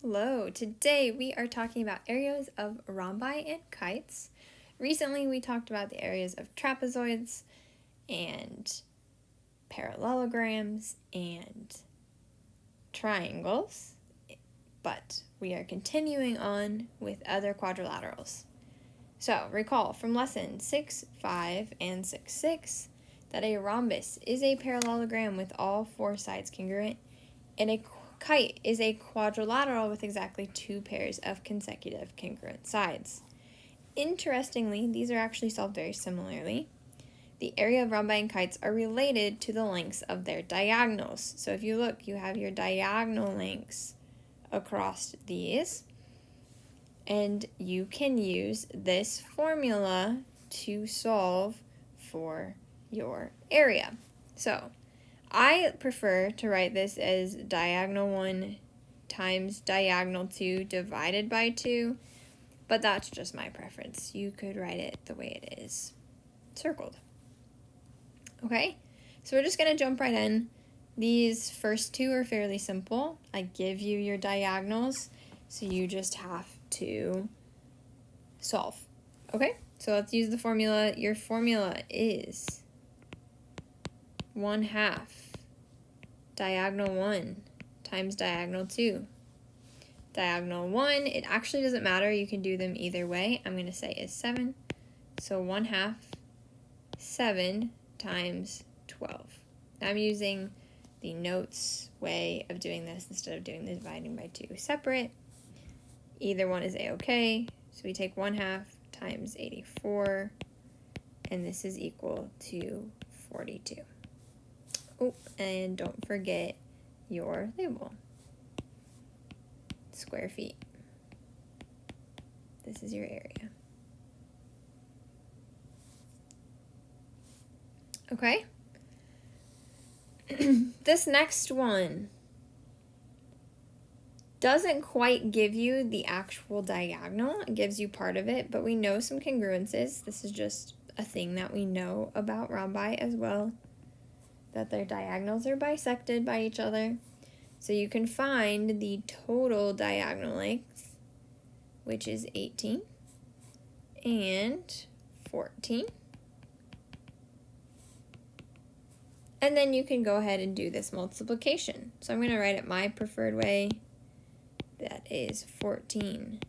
Hello, today we are talking about areas of rhombi and kites. Recently we talked about the areas of trapezoids and parallelograms and triangles, but we are continuing on with other quadrilaterals. So recall from lesson 6.5 and 6.6 that a rhombus is a parallelogram with all four sides congruent, and a kite is a quadrilateral with exactly two pairs of consecutive congruent sides. Interestingly, these are actually solved very similarly. The area of rhombi and kites are related to the lengths of their diagonals. So if you look, you have your diagonal lengths across these, and you can use this formula to solve for your area. So I prefer to write this as diagonal 1 times diagonal 2 divided by 2, but that's just my preference. You could write it the way it is circled. Okay, so we're just going to jump right in. These first two are fairly simple. I give you your diagonals, so you just have to solve. Okay, so let's use the formula. Your formula is 1/2 diagonal 1 times diagonal 2. Diagonal 1, it actually doesn't matter. You can do them either way. I'm going to say is 7. So 1/2 7 times 12. Now I'm using the notes way of doing this instead of doing the dividing by 2 separate. Either one is a-okay. So we take 1/2 times 84, and this is equal to 42. Oh, and don't forget your label. Square feet. This is your area. Okay. This next one doesn't quite give you the actual diagonal. It gives you part of it, but we know some congruences. This is just a thing that we know about rhombi as well, that their diagonals are bisected by each other. So you can find the total diagonal length, which is 18 and 14. And then you can go ahead and do this multiplication. So I'm going to write it my preferred way. That is 14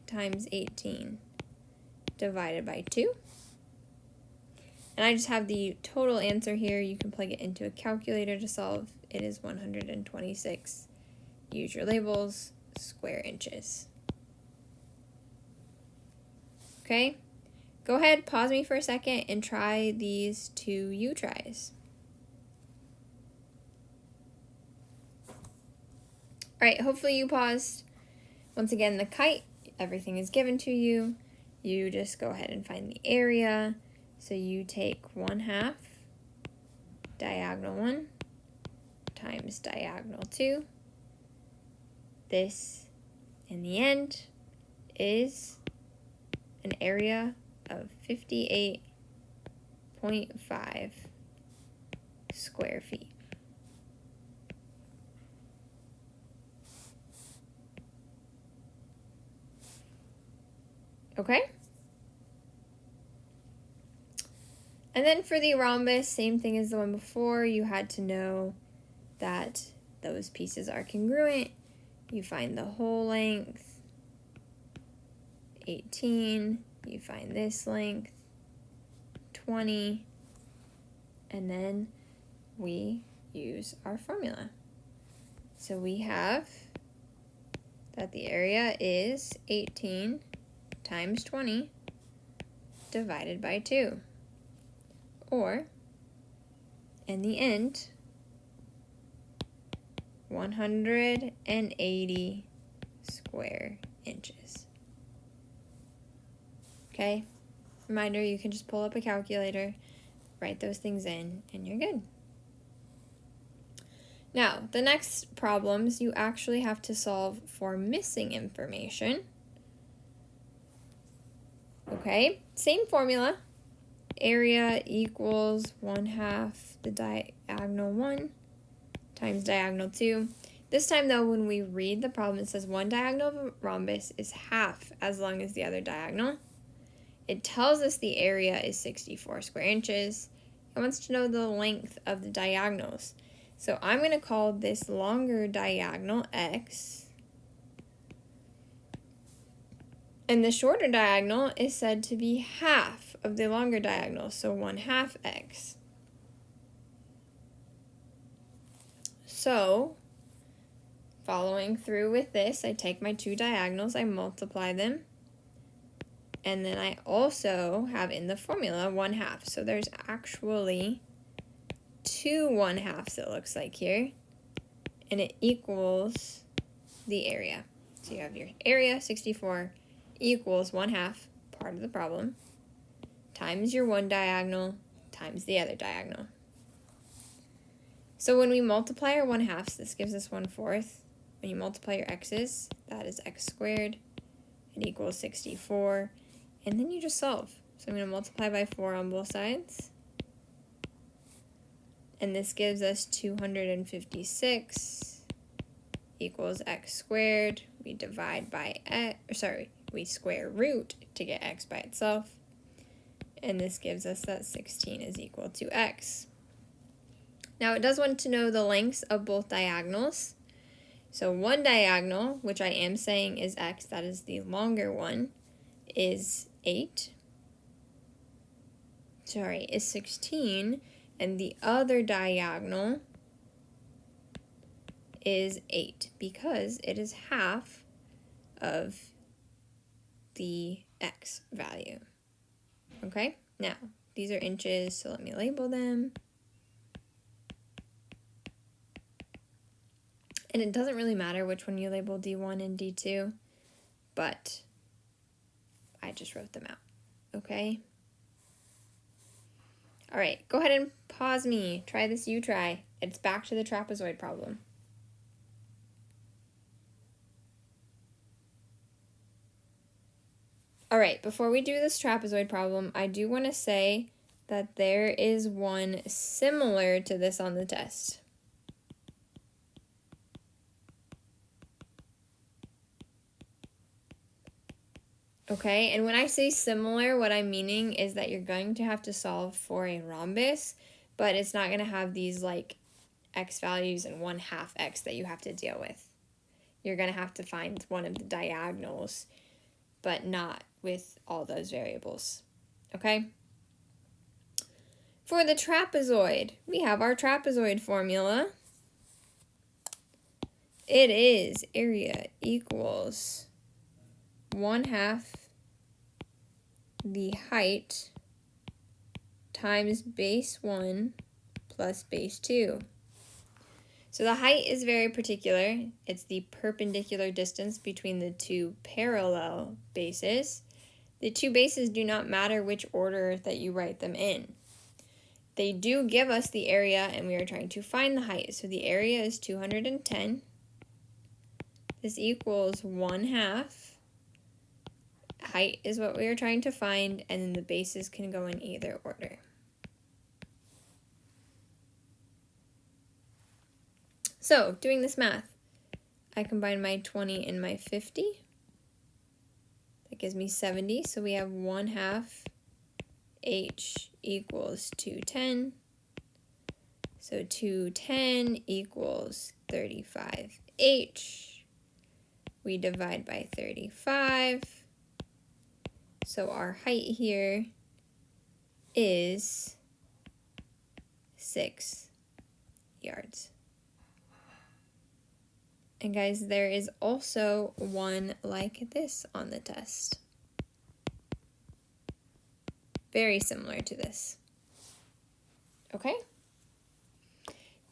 times 18 divided by 2. And I just have the total answer here. You can plug it into a calculator to solve. It is 126. Use your labels, square inches. Okay, go ahead, pause me for a second, and try these two U-tries. All right, hopefully you paused. Once again, the kite, everything is given to you. You just go ahead and find the area. So you take 1/2 diagonal 1 times diagonal 2. This, in the end, is an area of 58.5 square feet. Okay? And then for the rhombus, same thing as the one before. You had to know that those pieces are congruent. You find the whole length, 18. You find this length, 20. And then we use our formula. So we have that the area is 18 times 20 divided by 2. Or, in the end, 180 square inches. Okay? Reminder, you can just pull up a calculator, write those things in, and you're good. Now, the next problems, you actually have to solve for missing information. Okay? Same formula. Area equals 1/2 the diagonal 1 times diagonal 2. This time though, when we read the problem, it says one diagonal of a rhombus is half as long as the other diagonal. It tells us the area is 64 square inches. It wants to know the length of the diagonals. So I'm going to call this longer diagonal x. And the shorter diagonal is said to be half of the longer diagonal, so 1/2 x. So, following through with this, I take my two diagonals, I multiply them, and then I also have in the formula 1/2. So there's actually 2 1/2s it looks like here, and it equals the area. So you have your area, 64, equals 1/2, part of the problem, times your one diagonal, times the other diagonal. So when we multiply our 1/2s, this gives us 1/4. When you multiply your x's, that is x squared. It equals 64. And then you just solve. So I'm going to multiply by 4 on both sides. And this gives us 256 equals x squared. We divide by we square root to get x by itself. And this gives us that 16 is equal to x. Now it does want to know the lengths of both diagonals. So one diagonal, which I am saying is x, that is the longer one, is 16, and the other diagonal is 8 because it is half of the x value. Okay, now these are inches, so let me label them. And it doesn't really matter which one you label D1 and D2, but I just wrote them out, okay? All right, go ahead and pause me. Try this, you try. It's back to the trapezoid problem. All right, before we do this trapezoid problem, I do want to say that there is one similar to this on the test. Okay, and when I say similar, what I'm meaning is that you're going to have to solve for a rhombus, but it's not going to have these like x values and 1/2 x that you have to deal with. You're going to have to find one of the diagonals, but not with all those variables. Okay? For the trapezoid, we have our trapezoid formula. It is area equals 1/2 the height times base 1 plus base 2. So the height is very particular. It's the perpendicular distance between the two parallel bases. The two bases do not matter which order that you write them in. They do give us the area, and we are trying to find the height. So the area is 210. This equals 1/2. Height is what we are trying to find, and then the bases can go in either order. So, doing this math, I combine my 20 and my 50. That gives me 70, so we have 1/2 h equals 210. So 210 equals 35h. We divide by 35. So our height here is 6 yards. And guys, there is also one like this on the test. Very similar to this. Okay?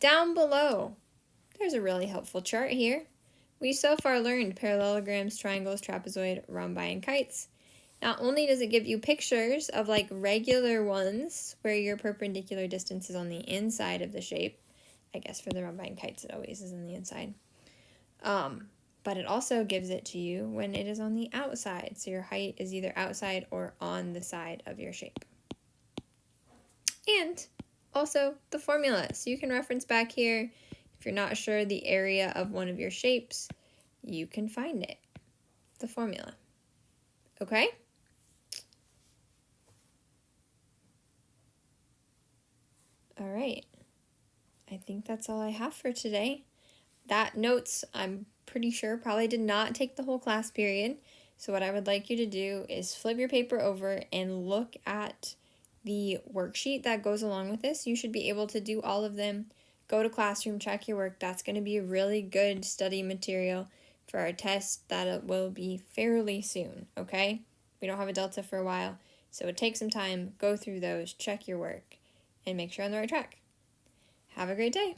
Down below, there's a really helpful chart here. We so far learned parallelograms, triangles, trapezoid, rhombi, and kites. Not only does it give you pictures of like regular ones where your perpendicular distance is on the inside of the shape. I guess for the rhombi and kites it always is on the inside. But it also gives it to you when it is on the outside. So your height is either outside or on the side of your shape. And also the formula. So you can reference back here. If If you're not sure the area of one of your shapes, you can find it, the formula. Okay? All right. I think that's all I have for today. That notes, I'm pretty sure, probably did not take the whole class period. So what I would like you to do is flip your paper over and look at the worksheet that goes along with this. You should be able to do all of them. Go to classroom, check your work. That's going to be a really good study material for our test that will be fairly soon, okay? We don't have a Delta for a while, so take some time, go through those, check your work, and make sure you're on the right track. Have a great day.